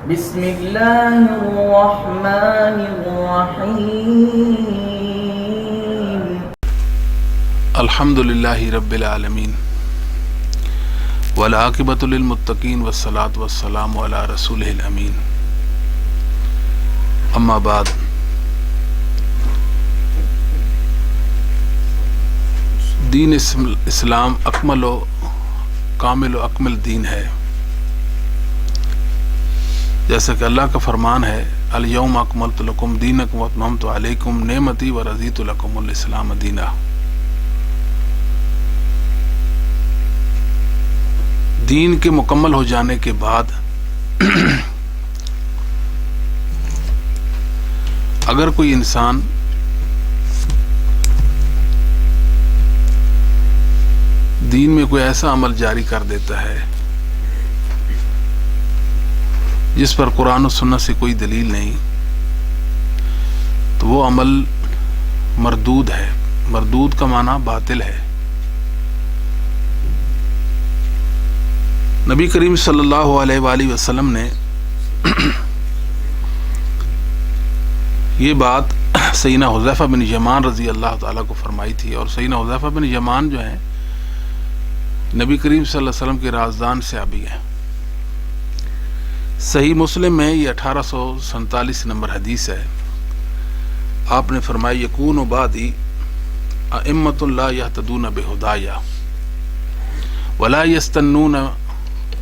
بسم اللہ الرحمن الرحیم الحمد للہ رب العالمین والعاقبۃ للمتقین والصلاۃ والسلام علی رسولہ الامین اما بعد دین اسلام اکمل و کامل و اکمل دین ہے، جیسا کہ اللہ کا فرمان ہے الیوم اکملت لکم دینکم واتممت علیکم نعمتی ورضیت لکم الاسلام دینا۔ دین کے مکمل ہو جانے کے بعد اگر کوئی انسان دین میں کوئی ایسا عمل جاری کر دیتا ہے جس پر قرآن و سنت سے کوئی دلیل نہیں، تو وہ عمل مردود ہے۔ مردود کا معنی باطل ہے۔ نبی کریم صلی اللہ علیہ وآلہ وسلم نے یہ بات سیدنا حذیفہ بن یمان رضی اللہ تعالیٰ کو فرمائی تھی، اور سیدنا حذیفہ بن یمان جو ہیں نبی کریم صلی اللہ علیہ وسلم کے رازدان صحابی ہیں۔ صحیح مسلم میں یہ 1847 نمبر حدیث ہے۔ آپ نے فرمایا یکون بعدی ائمۃ لا یہتدون بہدایا ولا یستنون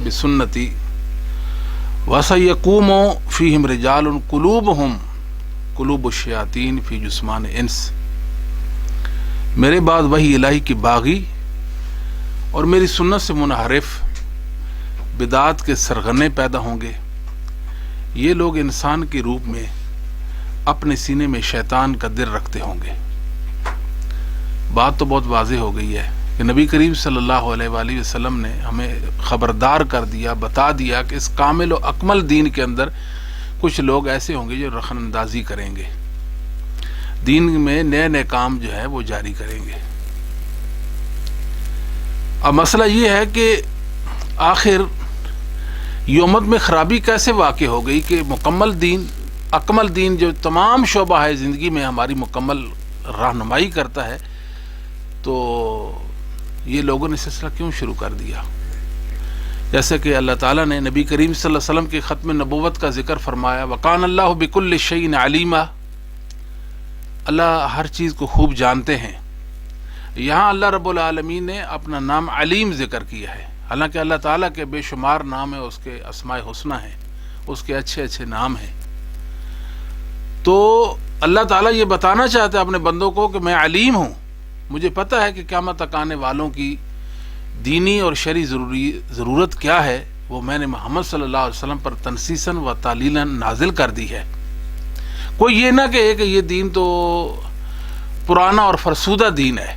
بسنتی وسیقوم فیہم رجال قلوبہم قلوب الشیاطین فی جسمان انس۔ میرے بعد وحی الہی کے باغی اور میری سنت سے منحرف بدعات کے سرغنے پیدا ہوں گے۔ یہ لوگ انسان کے روپ میں اپنے سینے میں شیطان کا دل رکھتے ہوں گے۔ بات تو بہت واضح ہو گئی ہے کہ نبی کریم صلی اللہ علیہ وآلہ وسلم نے ہمیں خبردار کر دیا، بتا دیا کہ اس کامل و اکمل دین کے اندر کچھ لوگ ایسے ہوں گے جو رخن اندازی کریں گے، دین میں نئے نئے کام جو ہے وہ جاری کریں گے۔ اب مسئلہ یہ ہے کہ آخر یہ امت میں خرابی کیسے واقع ہو گئی کہ مکمل دین، اکمل دین جو تمام شعبہ ہے زندگی میں ہماری مکمل رہنمائی کرتا ہے، تو یہ لوگوں نے سلسلہ کیوں شروع کر دیا؟ جیسے کہ اللہ تعالیٰ نے نبی کریم صلی اللہ علیہ وسلم کے ختم نبوت کا ذکر فرمایا وَقَانَ اللَّهُ بِكُلِّ شَيْءٍ عَلِيمًا، اللہ ہر چیز کو خوب جانتے ہیں۔ یہاں اللہ رب العالمین نے اپنا نام علیم ذکر کیا ہے، حالانکہ اللہ تعالیٰ کے بے شمار نام ہیں، اس کے اسماء حسنہ ہیں، اس کے اچھے اچھے نام ہیں۔ تو اللہ تعالیٰ یہ بتانا چاہتے ہیں اپنے بندوں کو کہ میں علیم ہوں، مجھے پتہ ہے کہ قیامت تک آنے والوں کی دینی اور شرعی ضرورت کیا ہے، وہ میں نے محمد صلی اللہ علیہ وسلم پر تنسیصاً و تعلیلاً نازل کر دی ہے۔ کوئی یہ نہ کہے کہ یہ دین تو پرانا اور فرسودہ دین ہے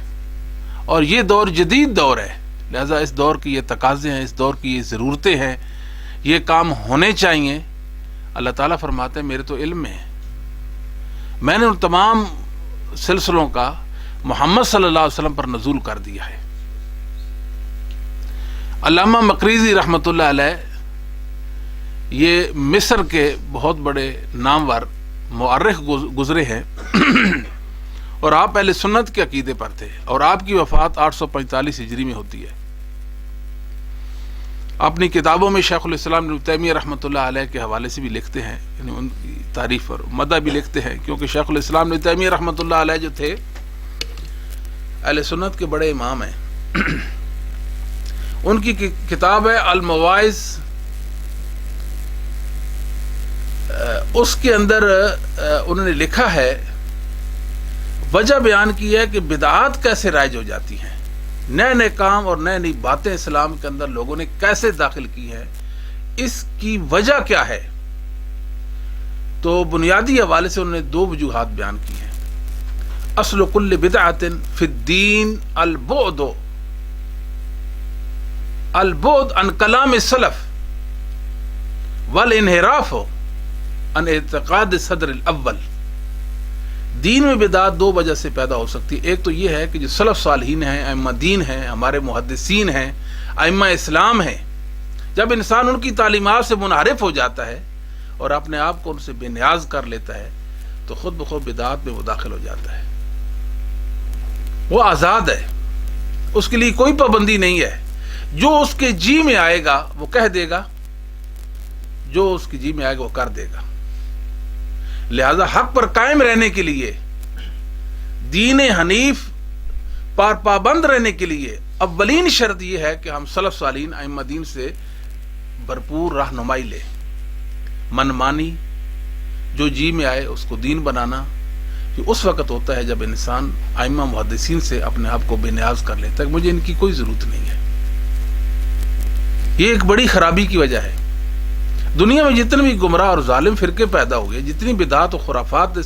اور یہ دور جدید دور ہے، لہذا اس دور کی یہ تقاضے ہیں، اس دور کی یہ ضرورتیں ہیں، یہ کام ہونے چاہیے۔ اللہ تعالیٰ فرماتے ہیں میرے تو علم میں ہے، میں نے ان تمام سلسلوں کا محمد صلی اللہ علیہ وسلم پر نزول کر دیا ہے۔ علامہ مقریزی رحمۃ اللہ علیہ یہ مصر کے بہت بڑے نامور مورخ گزرے ہیں اور آپ اہل سنت کے عقیدے پر تھے، اور آپ کی وفات 845 ہجری میں ہوتی ہے۔ اپنی کتابوں میں شیخ الاسلام ابن تیمیہ رحمۃ اللہ علیہ کے حوالے سے بھی لکھتے ہیں، یعنی ان کی تعریف اور مدح بھی لکھتے ہیں، کیونکہ شیخ الاسلام ابن تیمیہ رحمۃ اللہ علیہ جو تھے اہل سنت کے بڑے امام ہیں۔ ان کی کتاب ہے المواعظ، اس کے اندر انہوں نے لکھا ہے، وجہ بیان کی ہے کہ بدعات کیسے رائج ہو جاتی ہیں، نئے نئے کام اور نئے نئی باتیں اسلام کے اندر لوگوں نے کیسے داخل کی ہیں، اس کی وجہ کیا ہے۔ تو بنیادی حوالے سے انہوں نے 2 وجوہات بیان کی ہیں۔ اصل کل بدعۃ فی الدین البعد عن کلام السلف والانحراف عن اعتقاد صدر الاول۔ دین میں بدعت 2 وجہ سے پیدا ہو سکتی ہے۔ ایک تو یہ ہے کہ جو سلف صالحین ہیں، ائمہ دین ہیں، ہمارے محدثین ہیں، ائمہ اسلام ہیں، جب انسان ان کی تعلیمات سے منحرف ہو جاتا ہے اور اپنے آپ کو ان سے بے نیاز کر لیتا ہے تو خود بخود بدعات میں وہ داخل ہو جاتا ہے. وہ آزاد ہے، اس کے لیے کوئی پابندی نہیں ہے. جو اس کے جی میں آئے گا وہ کہہ دے گا، جو اس کے جی میں آئے گا وہ کر دے گا. لہذا حق پر قائم رہنے کے لیے، دین حنیف پر پابند رہنے کے لیے اولین شرط یہ ہے کہ ہم سلف صالحین ائمہ دین سے بھرپور رہنمائی لیں. من مانی، جو جی میں آئے اس کو دین بنانا، یہ اس وقت ہوتا ہے جب انسان ائمہ محدثین سے اپنے آپ کو بے نیاز کر لیتا ہے. مجھے ان کی کوئی ضرورت نہیں ہے. یہ ایک بڑی خرابی کی وجہ ہے. دنیا میں جتنے بھی گمراہ اور ظالم فرقے پیدا ہوئے، جتنی بدعات و خرافات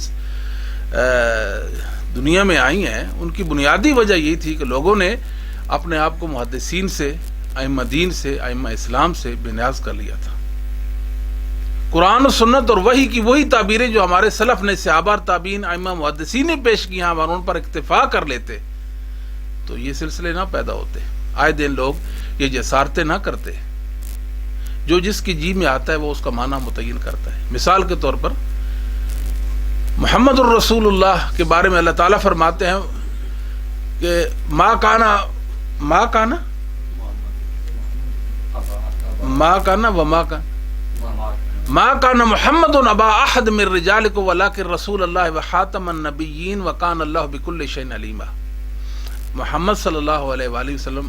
دنیا میں آئی ہیں، ان کی بنیادی وجہ یہی تھی کہ لوگوں نے اپنے آپ کو محدثین سے، ائمہ دین سے، ائمہ اسلام سے بے نیاز کر لیا تھا. قرآن و سنت اور وحی کی وہی تعبیریں جو ہمارے سلف نے، صحابہ تابعین، ائمہ محدثین نے پیش کی ہیں، ہم ان پر اکتفا کر لیتے تو یہ سلسلے نہ پیدا ہوتے. آئے دن لوگ یہ جسارتیں نہ کرتے. جو جس کی جی میں آتا ہے وہ اس کا معنی متعین کرتا ہے. مثال کے طور پر محمد الرسول اللہ کے بارے میں اللہ تعالیٰ فرماتے ہیں کہ ما کانا محمد ابا احد من رجالکم ولکن رسول اللہ وخاتم النبیین وکان اللہ بکل شیء علیما. محمد صلی اللہ علیہ وآلہ وسلم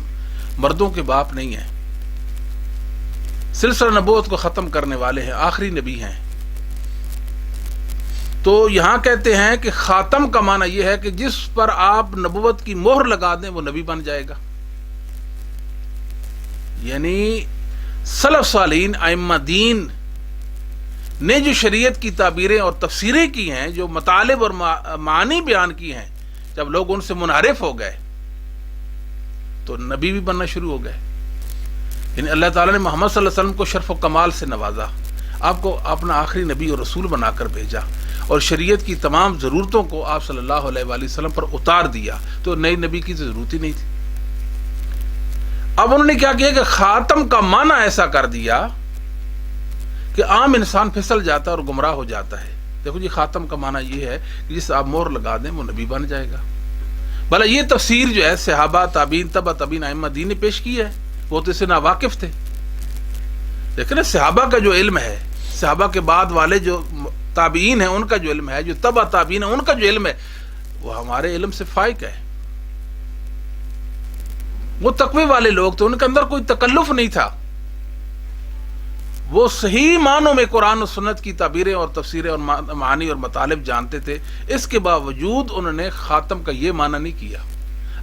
مردوں کے باپ نہیں ہیں، سلسلہ نبوت کو ختم کرنے والے ہیں، آخری نبی ہیں. تو یہاں کہتے ہیں کہ خاتم کا معنی یہ ہے کہ جس پر آپ نبوت کی مہر لگا دیں وہ نبی بن جائے گا. یعنی سلف صالحین ائمہ دین نے جو شریعت کی تعبیریں اور تفسیریں کی ہیں، جو مطالب اور معانی بیان کی ہیں، جب لوگ ان سے منحرف ہو گئے تو نبی بھی بننا شروع ہو گئے. یعنی اللہ تعالیٰ نے محمد صلی اللہ علیہ وسلم کو شرف و کمال سے نوازا، آپ کو اپنا آخری نبی اور رسول بنا کر بھیجا، اور شریعت کی تمام ضرورتوں کو آپ صلی اللہ علیہ وآلہ وسلم پر اتار دیا. تو نئی نبی کی ضرورت ہی نہیں تھی. اب انہوں نے کیا کیا کہ خاتم کا معنی ایسا کر دیا کہ عام انسان پھسل جاتا ہے اور گمراہ ہو جاتا ہے. دیکھو جی، خاتم کا معنی یہ ہے کہ جس آپ مہر لگا دیں وہ نبی بن جائے گا. بھلا یہ تفسیر جو ہے صحابہ تابعین تبع تابعین ائمہ دین نے پیش کی ہے، وہ تو اس سے ناواقف تھے. لیکن صحابہ کا جو علم ہے، صحابہ کے بعد والے جو تابعین ہیں ان کا جو علم ہے، جو تبع تابعین ہیں ان کا جو علم ہے، وہ ہمارے علم سے فائق ہے. وہ تقوی والے لوگ تھے، ان کے اندر کوئی تکلف نہیں تھا. وہ صحیح معنوں میں قرآن و سنت کی تعبیریں اور تفسیریں اور معانی اور مطالب جانتے تھے. اس کے باوجود انہوں نے خاتم کا یہ معنی نہیں کیا.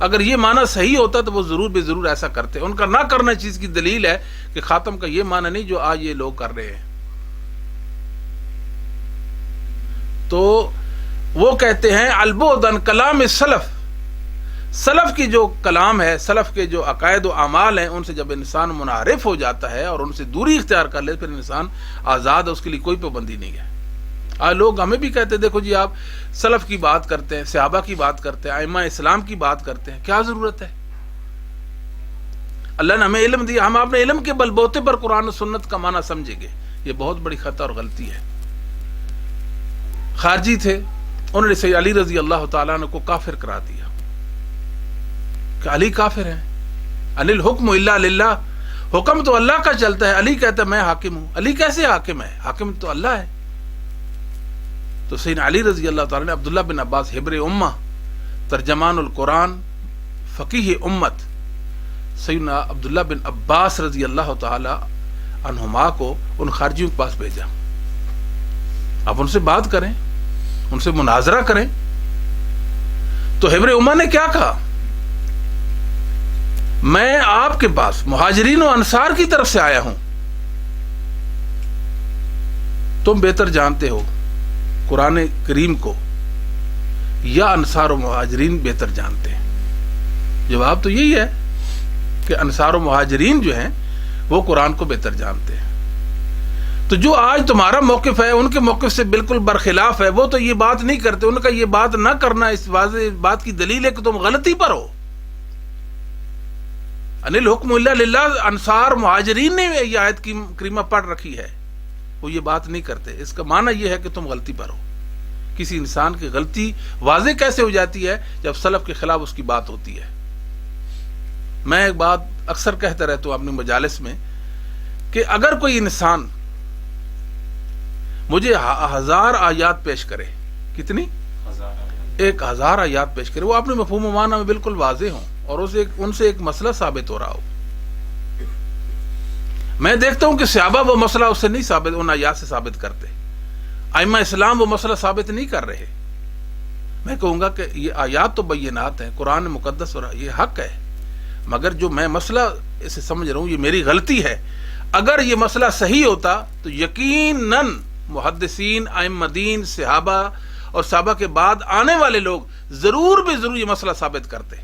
اگر یہ معنی صحیح ہوتا تو وہ ضرور بے ضرور ایسا کرتے. ان کا نہ کرنا چیز کی دلیل ہے کہ خاتم کا یہ معنی نہیں جو آج یہ لوگ کر رہے ہیں. تو وہ کہتے ہیں البعد عن کلام سلف، سلف کی جو کلام ہے، سلف کے جو عقائد و اعمال ہیں، ان سے جب انسان منحرف ہو جاتا ہے اور ان سے دوری اختیار کر لے، پھر انسان آزاد ہے، اس کے لیے کوئی پابندی نہیں ہے. آج لوگ ہمیں بھی کہتے ہیں دیکھو جی آپ سلف کی بات کرتے ہیں، صحابہ کی بات کرتے ہیں، ائمہ اسلام کی بات کرتے ہیں، کیا ضرورت ہے؟ اللہ نے ہمیں علم دیا، ہم اپنے علم کے بل بوتے پر قرآن و سنت کا معنی سمجھیں گے. یہ بہت بڑی خطا اور غلطی ہے. خارجی تھے، انہوں نے سید علی رضی اللہ تعالیٰ عنہ کو کافر قرار دیا کہ علی کافر ہیں. علی الحکم الا للہ، حکم تو اللہ کا چلتا ہے. علی کہتا ہے میں حاکم ہوں. علی کیسے حاکم ہے؟ حاکم تو اللہ ہے. تو سید علی رضی اللہ تعالیٰ نے عبداللہ بن عباس حبر امہ، ترجمان القرآن، فقیہ امت، سیدنا عبداللہ بن عباس رضی اللہ تعالی عنہما کو ان خارجیوں کے پاس بھیجا. آپ ان سے بات کریں، ان سے مناظرہ کریں. تو حبر امہ نے کیا کہا؟ میں آپ کے پاس مہاجرین و انصار کی طرف سے آیا ہوں، تم بہتر جانتے ہو قرآن کریم کو یا انصار و مہاجرین بہتر جانتے ہیں؟ جواب تو یہی ہے کہ انصار و مہاجرین جو ہیں وہ قرآن کو بہتر جانتے ہیں. تو جو آج تمہارا موقف ہے ان کے موقف سے بالکل برخلاف ہے. وہ تو یہ بات نہیں کرتے. ان کا یہ بات نہ کرنا اس واضح بات کی دلیل ہے کہ تم غلطی پر ہو. انل حکم اللہ للہ، انصار مہاجرین نے یہ آیت کی کریمہ پڑھ رکھی ہے. وہ یہ بات نہیں کرتے. اس کا معنی یہ ہے کہ تم غلطی پر ہو. کسی انسان کی غلطی واضح کیسے ہو جاتی ہے؟ جب سلف کے خلاف اس کی بات ہوتی ہے. میں ایک بات اکثر کہتا رہتا ہوں اپنی مجالس میں کہ اگر کوئی انسان مجھے 1000 آیات پیش کرے، کتنی؟ 1000 آیات پیش کرے، وہ اپنے مفہوم و معنی میں بالکل واضح ہوں اور ان سے ایک مسئلہ ثابت ہو رہا ہو. میں دیکھتا ہوں کہ صحابہ وہ مسئلہ اس سے نہیں ثابت، ان آیات سے ثابت کرتے. ائمہ اسلام وہ مسئلہ ثابت نہیں کر رہے. میں کہوں گا کہ یہ آیات تو بینات ہیں، قرآن مقدس اور یہ حق ہے، مگر جو میں مسئلہ اسے سمجھ رہا ہوں یہ میری غلطی ہے. اگر یہ مسئلہ صحیح ہوتا تو یقیناً محدثین، ائمہ دین، صحابہ اور صحابہ کے بعد آنے والے لوگ ضرور بے ضرور یہ مسئلہ ثابت کرتے.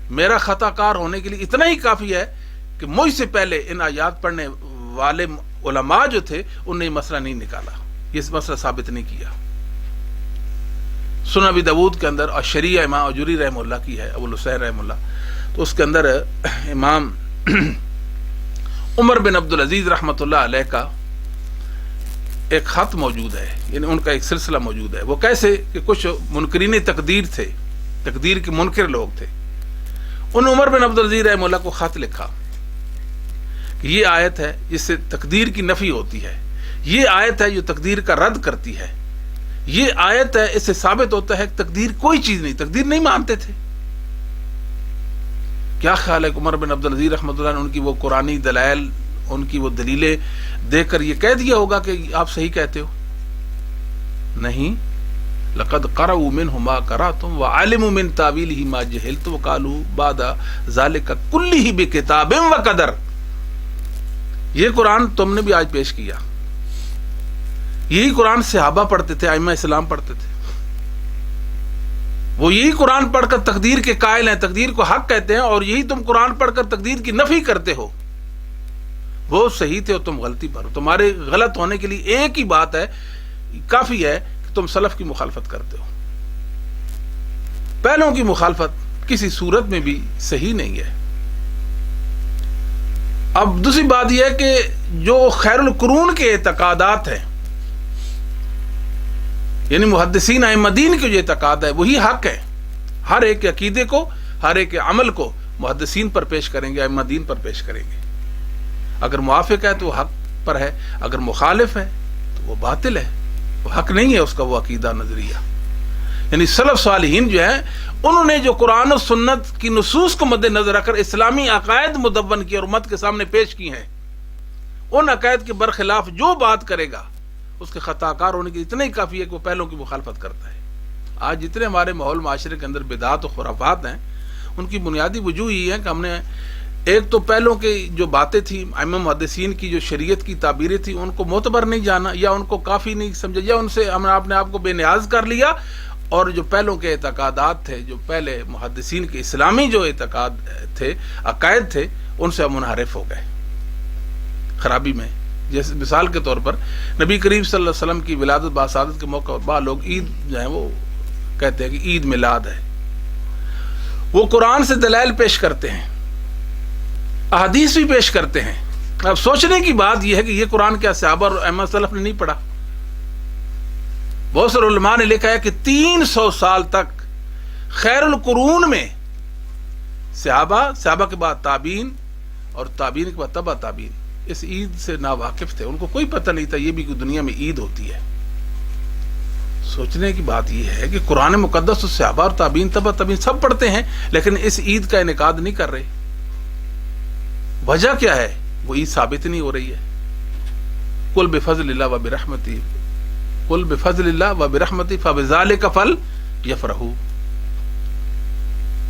میرا خطا کار ہونے کے لیے اتنا ہی کافی ہے کہ مجھ سے پہلے ان آیات پڑھنے والے علماء جو تھے انہوں نے یہ مسئلہ نہیں نکالا، یہ مسئلہ ثابت نہیں کیا. سنن ابی داؤد کے اندر الشریعہ امام اجوری رحمہ اللہ کی ہے، ابو الحسین رحمہ اللہ، تو اس کے اندر امام عمر بن عبدالعزیز رحمۃ اللہ علیہ کا ایک خط موجود ہے، یعنی ان کا ایک سلسلہ موجود ہے. وہ کیسے کہ کچھ منکرین تقدیر تھے، تقدیر کے منکر لوگ تھے. ان عمر بن عبدالعزیز رحمہ اللہ کو خط لکھا کہ یہ آیت ہے جس سے تقدیر کی نفی ہوتی ہے، یہ آیت ہے جو تقدیر کا رد کرتی ہے، یہ آیت ہے اس سے ثابت ہوتا ہے کہ تقدیر کوئی چیز نہیں، تقدیر نہیں مانتے تھے. کیا خیال ہے کہ عمر بن عبدالعزیز رحمۃ اللہ نے ان کی وہ قرآنی دلائل، ان کی وہ دلیلیں دیکھ کر یہ کہہ دیا ہوگا کہ آپ صحیح کہتے ہو؟ نہیں. لقد قرأوا منه ما قرأتم وعلموا من تاویلہ ما جہلتم وقالوا بعد ذلك كله بکتاب وقدر. یہ قرآن تم نے بھی آج پیش کیا، یہی قرآن صحابہ پڑھتے تھے، ائمہ اسلام پڑھتے تھے. وہ یہی قرآن پڑھ کر تقدیر کے قائل ہیں، تقدیر کو حق کہتے ہیں، اور یہی تم قرآن پڑھ کر تقدیر کی نفی کرتے ہو. وہ صحیح تھے اور تم غلطی پر ہو. تمہارے غلط ہونے کے لیے ایک ہی بات ہے، کافی ہے کہ تم سلف کی مخالفت کرتے ہو. پہلوں کی مخالفت کسی صورت میں بھی صحیح نہیں ہے. اب دوسری بات یہ ہے کہ جو خیر القرون کے اعتقادات ہیں، یعنی محدثین ائمہ دین کے جو اعتقاد ہے وہی حق ہے. ہر ایک کے عقیدے کو، ہر ایک کے عمل کو محدثین پر پیش کریں گے، ائمہ دین پر پیش کریں گے. اگر موافق ہے تو وہ حق پر ہے، اگر مخالف ہے تو وہ باطل ہے، وہ حق نہیں ہے اس کا وہ عقیدہ نظریہ. یعنی سلف صالحین جو ہیں انہوں نے جو قرآن و سنت کی نصوص کو مد نظر رکھ کر اسلامی عقائد مدون کی اور امت کے سامنے پیش کی ہیں، ان عقائد کے برخلاف جو بات کرے گا اس کے خطا کار ہونے کی اتنا ہی کافی ہے کہ وہ پہلوں کی مخالفت کرتا ہے. آج جتنے ہمارے ماحول معاشرے کے اندر بدعات و خرافات ہیں ان کی بنیادی وجوہ یہ ہے کہ ہم نے ایک تو پہلوں کی جو باتیں تھیں، ائمہ محدثین کی جو شریعت کی تعبیریں تھیں ان کو معتبر نہیں جانا، یا ان کو کافی نہیں سمجھا، یا ان سے ہم نے اپنے آپ کو بے نیاز کر لیا، اور جو پہلوں کے اعتقادات تھے، جو پہلے محدثین کے اسلامی جو اعتقاد تھے، عقائد تھے، ان سے ہم منحرف ہو گئے خرابی میں. جیسے مثال کے طور پر نبی کریم صلی اللہ علیہ وسلم کی ولادت باسعادت کے موقع پر بعض لوگ عید جو ہیں وہ کہتے ہیں کہ عید میلاد ہے. وہ قرآن سے دلائل پیش کرتے ہیں، احادیث بھی پیش کرتے ہیں. اب سوچنے کی بات یہ ہے کہ یہ قرآن کیا صحابہ اور ائمہ سلف نے نہیں پڑھا؟ بہت سارے علماء نے لکھا ہے کہ 300 سال تک خیر القرون میں صحابہ کے بعد تابعین اور تابعین کے بعد تبع تابعین اس عید سے ناواقف تھے. ان کو کوئی پتہ نہیں تھا یہ بھی کوئی دنیا میں عید ہوتی ہے. سوچنے کی بات یہ ہے کہ قرآن مقدس تو صحابہ اور تابعین تبع تابعین سب پڑھتے ہیں، لیکن اس عید کا انعقاد نہیں کر رہے. وجہ کیا ہے؟ وہ عید ثابت نہیں ہو رہی ہے. قل بفضل اللہ و برحمتہ، قل بفضل اللہ و برحمتہ فبذلک فلیفرحوا.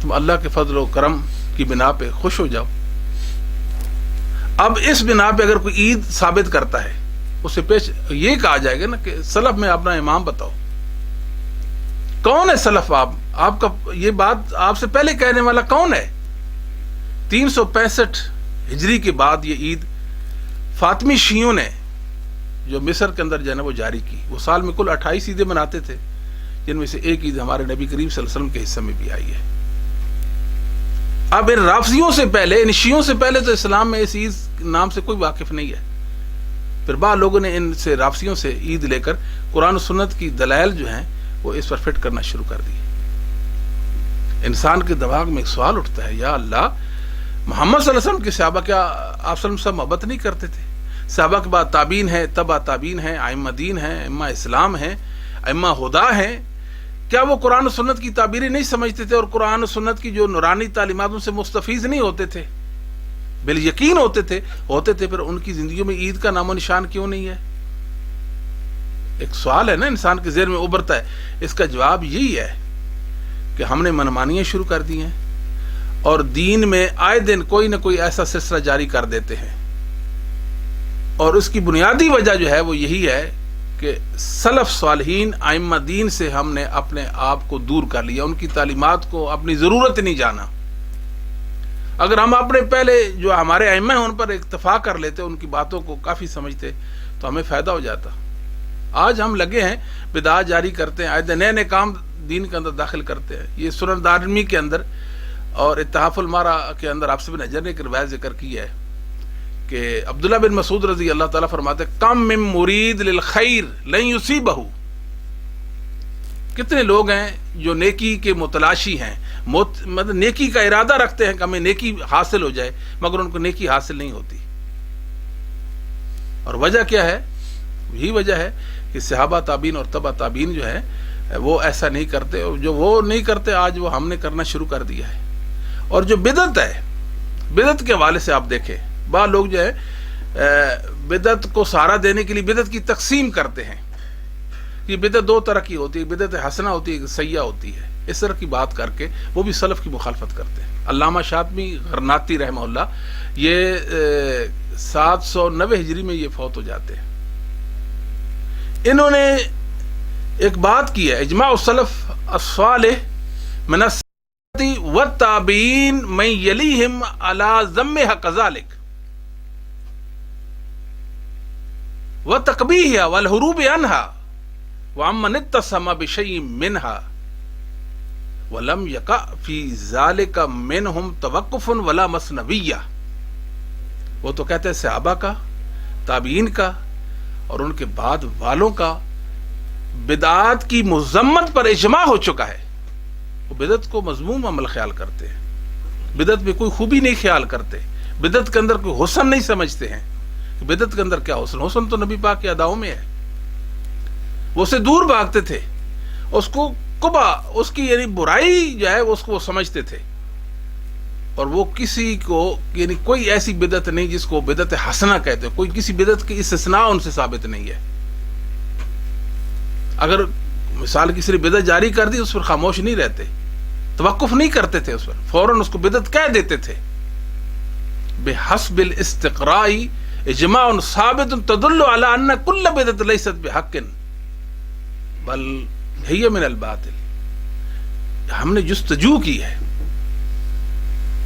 تم اللہ کے فضل و کرم کی بنا پہ خوش ہو جاؤ. اب اس بنا پہ اگر کوئی عید ثابت کرتا ہے اسے پیش یہ کہا جائے گا نا کہ سلف میں اپنا امام بتاؤ. کون ہے سلف؟ آپ کا یہ بات آپ سے پہلے کہنے والا کون ہے؟ 365 ہجری کے بعد یہ عید فاطمی شیعوں نے جو مصر کے اندر جو ہے نا وہ جاری کی. وہ سال میں کل 28 عیدیں مناتے تھے، جن میں سے ایک عید ہمارے نبی کریم صلی اللہ علیہ وسلم کے حصے میں بھی آئی ہے. اب ان رافضیوں سے پہلے، ان شیعوں سے پہلے تو اسلام میں اس عید نام سے کوئی واقف نہیں ہے. پھر بعض لوگوں نے ان سے رافضیوں سے عید لے کر قرآن و سنت کی دلائل جو ہیں وہ اس پر فٹ کرنا شروع کر دی۔ انسان کے دماغ میں ایک سوال اٹھتا ہے، یا اللہ، محمد صلی اللہ علیہ وسلم کے صحابہ کیا آپ صلی اللہ علیہ وسلم محبت نہیں کرتے تھے؟ صحابہ کے بعد تابعین ہیں، تبع تابعین ہیں، ائمہ دین ہیں، ائمہ اسلام ہیں، ائمہ ہدا ہیں، کیا وہ قرآن و سنت کی تعبیریں نہیں سمجھتے تھے اور قرآن و سنت کی جو نورانی تعلیمات سے مستفیض نہیں ہوتے تھے؟ بالیقین ہوتے تھے، پھر ان کی زندگیوں میں عید کا نام و نشان کیوں نہیں ہے؟ ایک سوال ہے نا انسان کے ذہن میں ابھرتا ہے۔ اس کا جواب یہی ہے کہ ہم نے منمانیاں شروع کر دی ہیں اور دین میں آئے دن کوئی نہ کوئی ایسا سلسلہ جاری کر دیتے ہیں، اور اس کی بنیادی وجہ جو ہے وہ یہی ہے کہ سلف صالحین ائمہ دین سے ہم نے اپنے آپ کو دور کر لیا، ان کی تعلیمات کو اپنی ضرورت نہیں جانا۔ اگر ہم اپنے پہلے جو ہمارے ائمہ ہیں ان پر اکتفا کر لیتے، ان کی باتوں کو کافی سمجھتے، تو ہمیں فائدہ ہو جاتا۔ آج ہم لگے ہیں بدعات جاری کرتے ہیں، آئے نئے نئے کام دین کے اندر داخل کرتے ہیں۔ یہ سنن دارمی کے اندر اور اتحاف المارا کے اندر آپ سے بن حجر نے ایک روایت ذکر کی ہے کہ عبداللہ بن مسعود رضی اللہ تعالیٰ فرماتے ہیں، کم من مرید للخیر لن یصیبہ، کتنے لوگ ہیں جو نیکی کے متلاشی ہیں، مطلب نیکی کا ارادہ رکھتے ہیں کہ ہمیں نیکی حاصل ہو جائے، مگر ان کو نیکی حاصل نہیں ہوتی۔ اور وجہ کیا ہے؟ یہی وجہ ہے کہ صحابہ تابعین اور تبع تابعین جو ہے وہ ایسا نہیں کرتے، اور جو وہ نہیں کرتے آج وہ ہم نے کرنا شروع کر دیا ہے۔ اور جو بدعت ہے، بدعت کے حوالے سے آپ دیکھیں، بعض لوگ جو ہے بدعت کو سہارا دینے کے لیے بدعت کی تقسیم کرتے ہیں۔ یہ بدعت دو طرح کی ہوتی ہے، بدعت حسنہ ہوتی ہے، ایک سیئہ ہوتی ہے۔ اس طرح کی بات کر کے وہ بھی سلف کی مخالفت کرتے ہیں۔ علامہ شاطبی غرناطی رحمہ اللہ یہ 790 ہجری میں یہ فوت ہو جاتے ہیں۔ انہوں نے ایک بات کی ہے، اجماع السلف الصالح من الصحابہ والتابعین من یلیہم علی ذمھا کذالک وتقبیحها والہروب عنہا وعمن اتسم بشیء منہا ولم یقع فی ذلک منہم توقف ولا مثنویہ۔ وہ تو کہتے ہیں صحابہ کا، تابعین کا اور ان کے بعد والوں کا بدعات کی مذمت پر اجماع ہو چکا ہے۔ وہ بدعت کو مذموم عمل خیال کرتے ہیں، بدعت میں کوئی خوبی نہیں خیال کرتے، بدعت کے اندر کوئی حسن نہیں سمجھتے ہیں۔ بدعت کے اندر کیا حسن؟ حسن تو نبی پاک کے اداؤں میں ہے۔ وہ اسے دور بھاگتے تھے، اس کو قبا، اس کی یعنی برائی جو ہے اس کو وہ سمجھتے تھے، اور وہ کسی کو یعنی کوئی ایسی بدعت نہیں جس کو بدعت حسنہ کہتے، کوئی کسی بدعت کی استثناء ان سے ثابت نہیں ہے۔ اگر مثال کی صرف بدعت جاری کر دی اس پر خاموش نہیں رہتے، توقف نہیں کرتے تھے، اس پر فوراً اس کو بدعت کہہ دیتے تھے۔ بحسب الاستقراء اجماع ثابت تدل على ان كل بدعت ليست بحق بل هي من الباطل۔ ہم نے جستجو کی ہے،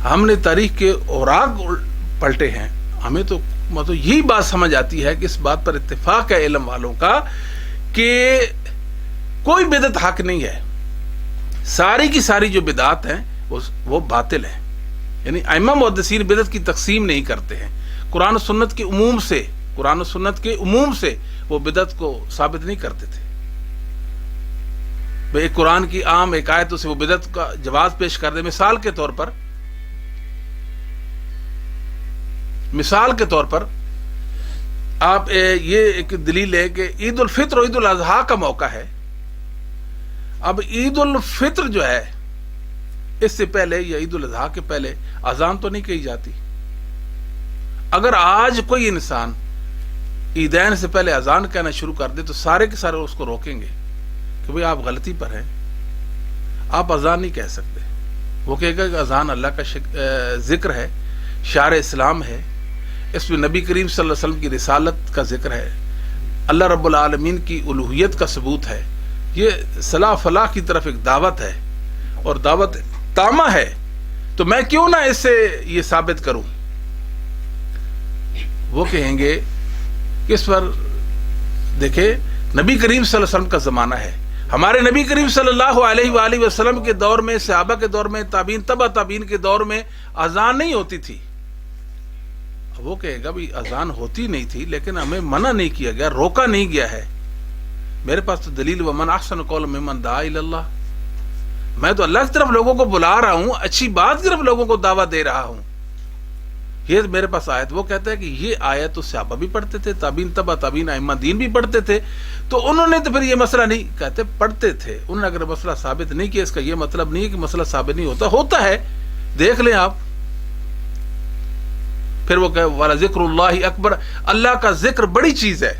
ہم نے تاریخ کے اوراق پلٹے ہیں، ہمیں تو مطلب یہی بات سمجھ آتی ہے کہ اس بات پر اتفاق ہے علم والوں کا کہ کوئی بدعت حق نہیں ہے، ساری کی ساری جو بدعات ہیں وہ باطل ہیں۔ یعنی ائمہ محدثین بدعت کی تقسیم نہیں کرتے ہیں، قرآن و سنت کے عموم سے وہ بدعت کو ثابت نہیں کرتے تھے۔ ایک قرآن کی عام ایک آیتوں سے وہ بدعت کا جواز پیش کر دے۔ مثال کے طور پر آپ یہ ایک دلیل ہے کہ عید الفطر اور عید الاضحیٰ کا موقع ہے۔ اب عید الفطر جو ہے اس سے پہلے یا عید الاضحیٰ کے پہلے اذان تو نہیں کہی جاتی۔ اگر آج کوئی انسان عیدین سے پہلے اذان کہنا شروع کر دے تو سارے کے سارے اس کو روکیں گے کہ بھئی آپ غلطی پر ہیں، آپ اذان نہیں کہہ سکتے۔ وہ کہے گا کہ اذان اللہ کا ذکر ہے، شعار اسلام ہے، اس میں نبی کریم صلی اللہ علیہ وسلم کی رسالت کا ذکر ہے، اللہ رب العالمین کی الوہیت کا ثبوت ہے، یہ صلاح فلاح کی طرف ایک دعوت ہے اور دعوت تامہ ہے، تو میں کیوں نہ اس سے یہ ثابت کروں۔ وہ کہیں گے کہ اس پر دیکھیں نبی کریم صلی اللہ علیہ وسلم کا زمانہ ہے، ہمارے نبی کریم صلی اللہ علیہ وآلہ وسلم کے دور میں، صحابہ کے دور میں، تابعین تبع تابعین کے دور میں اذان نہیں ہوتی تھی۔ وہ کہے گا بھی اذان ہوتی نہیں تھی لیکن ہمیں منع نہیں کیا گیا، روکا نہیں گیا ہے، میرے پاس تو دلیل ومن احسن قولا ممن دعا الی اللہ، میں تو اللہ کی طرف لوگوں کو بلا رہا ہوں، اچھی بات کی طرف لوگوں کو دعوت دے رہا ہوں، یہ میرے پاس آیت۔ وہ کہتا ہے کہ یہ آیت تو صحابہ بھی پڑھتے تھے، تابعین تبع تابعین ائمہ دین بھی پڑھتے تھے، تو انہوں نے تو پھر یہ مسئلہ نہیں کہتے، پڑھتے تھے، انہوں نے اگر مسئلہ ثابت نہیں کیا، اس کا یہ مطلب نہیں ہے کہ مسئلہ ثابت نہیں ہوتا، ہوتا ہے، دیکھ لیں آپ۔ پھر وہ کہ والا ذکر اللہ اکبر، اللہ کا ذکر بڑی چیز ہے،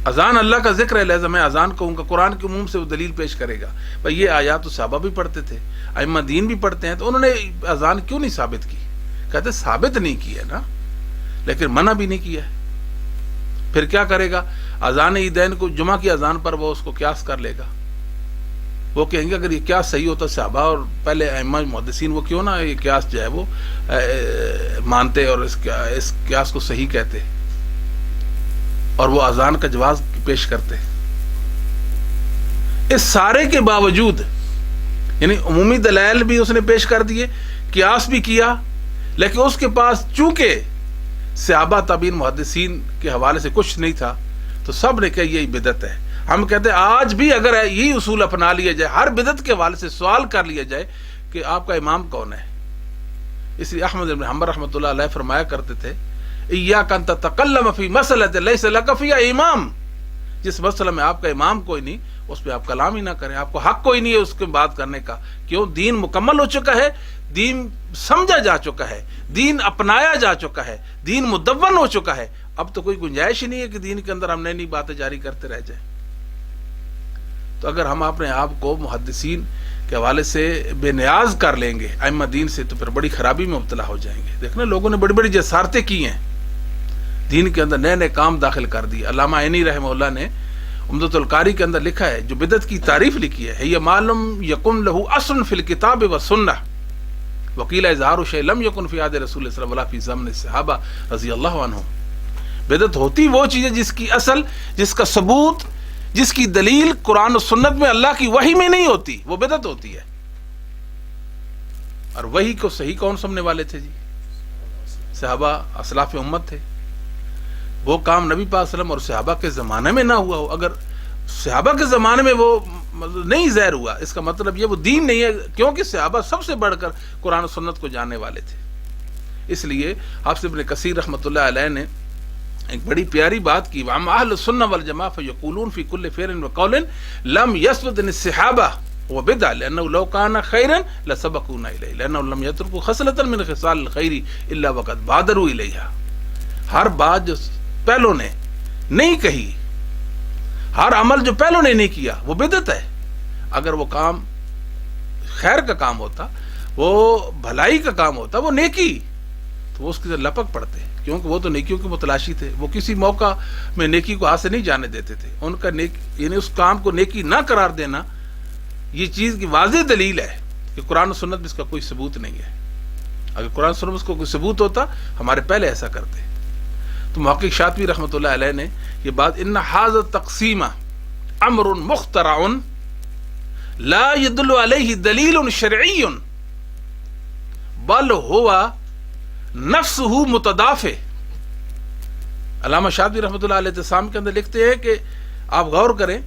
اذان اللہ کا ذکر ہے، لہذا میں اذان کہوں گا، قرآن کے عموم سے وہ دلیل پیش کرے گا، بھائی یہ آیات تو صحابہ بھی پڑھتے تھے، ائمہ دین بھی پڑھتے ہیں، تو انہوں نے اذان کیوں نہیں ثابت کی؟ کہتے ثابت نہیں کی ہے نا، لیکن منع بھی نہیں کیا ہے۔ پھر کیا کرے گا؟ اذان عیدین کو جمعہ کی اذان پر وہ اس کو قیاس کر لے گا، وہ کہیں گے اگر یہ قیاس صحیح ہوتا صحابہ اور پہلے ائمہ محدثین وہ کیوں نہ یہ قیاس جو ہے وہ مانتے اور اس قیاس کو صحیح کہتے اور وہ اذان کا جواز پیش کرتے۔ اس سارے کے باوجود یعنی عمومی دلائل بھی اس نے پیش کر دیے، قیاس بھی کیا، لیکن اس کے پاس چونکہ صحابہ تابعین محدثین کے حوالے سے کچھ نہیں تھا تو سب نے کہا یہی بدعت ہے۔ ہم کہتے ہیں آج بھی اگر یہی اصول اپنا لیا جائے، ہر بدعت کے حوالے سے سوال کر لیا جائے کہ آپ کا امام کون ہے، اس لیے احمد بن حنبل رحمۃ اللہ علیہ فرمایا کرتے تھے ایاک ان تتکلم فی مسئلۃ لیس لک فیہا امام، جس مسئلہ میں آپ کا امام کوئی نہیں اس پہ آپ کلام ہی نہ کریں، آپ کو حق کوئی نہیں ہے اس کے بات کرنے کا، کیوں؟ دین مکمل ہو چکا ہے، دین سمجھا جا چکا ہے، دین اپنایا جا چکا ہے، دین مدون ہو چکا ہے، اب تو کوئی گنجائش ہی نہیں ہے کہ دین کے اندر ہم نئی نئی باتیں جاری کرتے رہ جائیں۔ تو اگر ہم اپنے آپ کو محدثین کے حوالے سے بے نیاز کر لیں گے ائمہ دین سے تو پھر بڑی خرابی میں مبتلا ہو جائیں گے۔ دیکھنا لوگوں نے بڑی بڑی جسارتیں کی ہیں، دین کے اندر نئے نئے کام داخل کر دیے۔ علامہ عینی رحمہ اللہ نے عمدۃ القاری کے اندر لکھا ہے، جو بدعت کی تعریف لکھی ہے، یہ معلوم یکن لہ اصل فی الکتاب والسنہ وقیل اظہار شیء لم یکن فی عہد رسول صلی اللہ علیہ وسلم فی زمن الصحابہ رضی اللہ عنہم۔ بدعت ہوتی وہ چیز ہے جس کی اصل، جس کا ثبوت، جس کی دلیل قرآن و سنت میں اللہ کی وحی میں نہیں ہوتی، وہ بدعت ہوتی ہے۔ اور وحی کو صحیح کون سمجھنے والے تھے جی؟ صحابہ اسلاف امت تھے۔ وہ کام نبی پاک صلی اللہ علیہ وسلم اور صحابہ کے زمانے میں نہ ہوا ہو، اگر صحابہ کے زمانے میں وہ نہیں ظاہر ہوا، اس کا مطلب یہ وہ دین نہیں ہے، کیونکہ صحابہ سب سے بڑھ کر قرآن و سنت کو جاننے والے تھے۔ اس لیے حافظ ابن کثیر رحمۃ اللہ علیہ نے ایک بڑی پیاری بات کی، وَعَمَّ أَهْلُ السُّنَّةِ وَالْجَمَاعَةِ فَيَقُولُونَ فِي كُلِّ فِعْلٍ وَقَوْلٍ لَمْ يَثْبُتْ عَنِ الصَّحَابَةِ وَبِدْعَةٌ لِأَنَّهُ لَوْ كَانَ خَيْرًا لَسَبَقُونَا إِلَيْهِ لِأَنَّهُمْ لَمْ يَتْرُكُوا خَصْلَةً مِنْ خِصَالِ الْخَيْرِ إِلَّا وَقَدْ بَادَرُوا إِلَيْهَا۔ ہر بات جو پہلوں نے نہیں کہی، ہر عمل جو پہلوں نے نہیں کیا وہ بدعت ہے۔ اگر وہ کام خیر کا کام ہوتا، وہ بھلائی کا کام ہوتا، وہ نیکی، تو وہ اس کی طرف لپک پڑتے، کیونکہ وہ تو نیکیوں کے متلاشی تھے، وہ کسی موقع میں نیکی کو ہاتھ سے نہیں جانے دیتے تھے۔ ان کا یعنی اس کام کو نیکی نہ قرار دینا یہ چیز کی واضح دلیل ہے کہ قرآن و سنت میں اس کا کوئی ثبوت نہیں ہے۔ اگر قرآن و سنت میں اس کو کوئی ثبوت ہوتا ہمارے پہلے ایسا کرتے۔ تو محقق شاطبی رحمۃ اللہ علیہ نے یہ بات ان ھذا التقسیم امر مخترع لا يدل علیہ دلیل شرعی بل هو نفسہ متدافع۔ علامہ شاطبی رحمۃ اللہ علیہ اعتصام کے اندر لکھتے ہیں کہ آپ غور کریں،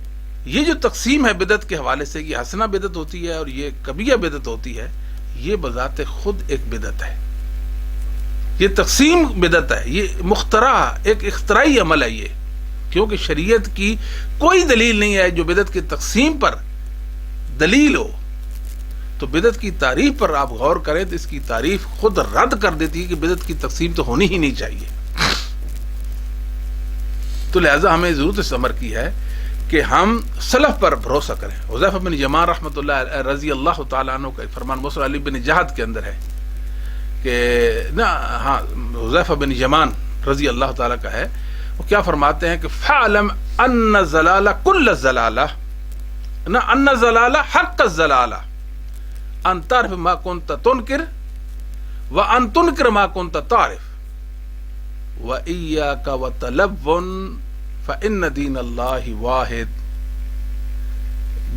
یہ جو تقسیم ہے بدعت کے حوالے سے، یہ حسنہ بدعت ہوتی ہے اور یہ کبیہ بدعت ہوتی ہے، یہ بذات خود ایک بدعت ہے، یہ تقسیم بدعت ہے، یہ مخترع ایک اختراعی عمل ہے یہ، کیونکہ شریعت کی کوئی دلیل نہیں ہے جو بدعت کی تقسیم پر دلیل ہو۔ تو بدعت کی تعریف پر آپ غور کریں تو اس کی تعریف خود رد کر دیتی ہے کہ بدعت کی تقسیم تو ہونی ہی نہیں چاہیے۔ تو لہذا ہمیں ضرورت اس امر کی ہے کہ ہم سلف پر بھروسہ کریں۔ حذیفہ بن یمان رحمۃ اللہ رضی اللہ تعالیٰ عنہ کا ایک فرمان مسلم علی بن جہد کے اندر ہے کہ حذیفہ بن یمان رضی اللہ تعالیٰ کا ہے، وہ کیا فرماتے ہیں کہ فَعْلَمْ أَنَّ الزَّلَالَ كُلَّ الزَّلَالَ نہ أَنَّ الزَّلَالَ حَقَّ الزَّلَالَ ان تعرف ما كنت تنکر وان تنکر ما كنت تعرف وإياك وتلون فإن دین اللہ واحد۔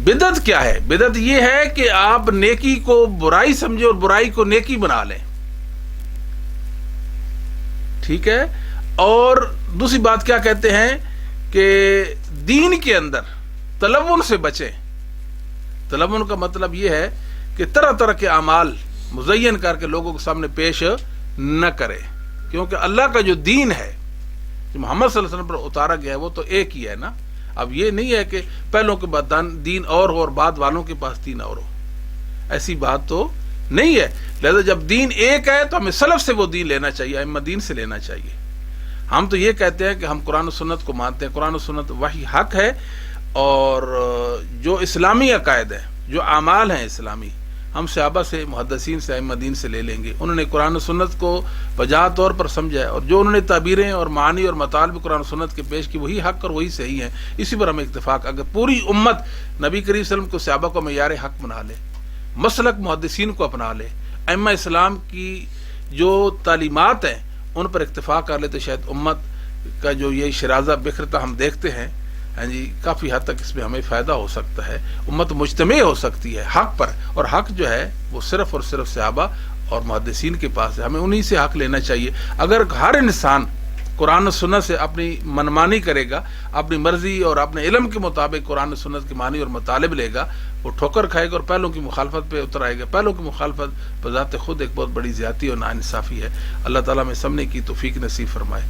بدعت کیا ہے؟ بدعت یہ ہے کہ آپ نیکی کو برائی سمجھے اور برائی کو نیکی بنا لیں، ٹھیک ہے. اور دوسری بات کیا کہتے ہیں کہ دین کے اندر تلون سے بچیں. تلون کا مطلب یہ ہے کہ طرح طرح کے اعمال مزین کر کے لوگوں کے سامنے پیش نہ کرے, کیونکہ اللہ کا جو دین ہے جو محمد صلی اللہ علیہ وسلم پر اتارا گیا ہے وہ تو ایک ہی ہے نا. اب یہ نہیں ہے کہ پہلوں کے بعد دین اور ہو اور بعد والوں کے پاس دین اور ہو, ایسی بات تو نہیں ہے. لہذا جب دین ایک ہے تو ہمیں سلف سے وہ دین لینا چاہیے, ائمہ دین سے لینا چاہیے. ہم تو یہ کہتے ہیں کہ ہم قرآن و سنت کو مانتے ہیں, قرآن و سنت وحی حق ہے, اور جو اسلامی عقائد ہیں, جو اعمال ہیں اسلامی, ہم صحابہ سے, محدثین سے, ائمہ دین سے لے لیں گے. انہوں نے قرآن و سنت کو بجا طور پر سمجھا ہے, اور جو انہوں نے تعبیریں اور معانی اور مطالب قرآن و سنت کے پیش کی وہی حق اور وہی صحیح ہیں. اسی پر ہمیں اتفاق. اگر پوری امت نبی کریم صلی اللہ علیہ وسلم کو, صحابہ کو معیار حق بنا لے, مسلک محدثین کو اپنا لے, ائمہ اسلام کی جو تعلیمات ہیں ان پر اکتفا کر لے, تو شاید امت کا جو یہ شرازہ بکھرتا ہم دیکھتے ہیں, ہاں جی, کافی حد تک اس میں ہمیں فائدہ ہو سکتا ہے. امت مجتمع ہو سکتی ہے حق پر, اور حق جو ہے وہ صرف اور صرف صحابہ اور محدثین کے پاس ہے. ہمیں انہی سے حق لینا چاہیے. اگر ہر انسان قرآن و سنت سے اپنی منمانی کرے گا, اپنی مرضی اور اپنے علم کے مطابق قرآن و سنت کی معنی اور مطالب لے گا, وہ ٹھوکر کھائے گا اور پہلوں کی مخالفت پہ اتر آئے گا. پہلوں کی مخالفت بذات خود ایک بہت بڑی زیادتی اور ناانصافی ہے. اللہ تعالیٰ میں سمجھنے کی توفیق نصیب فرمائے.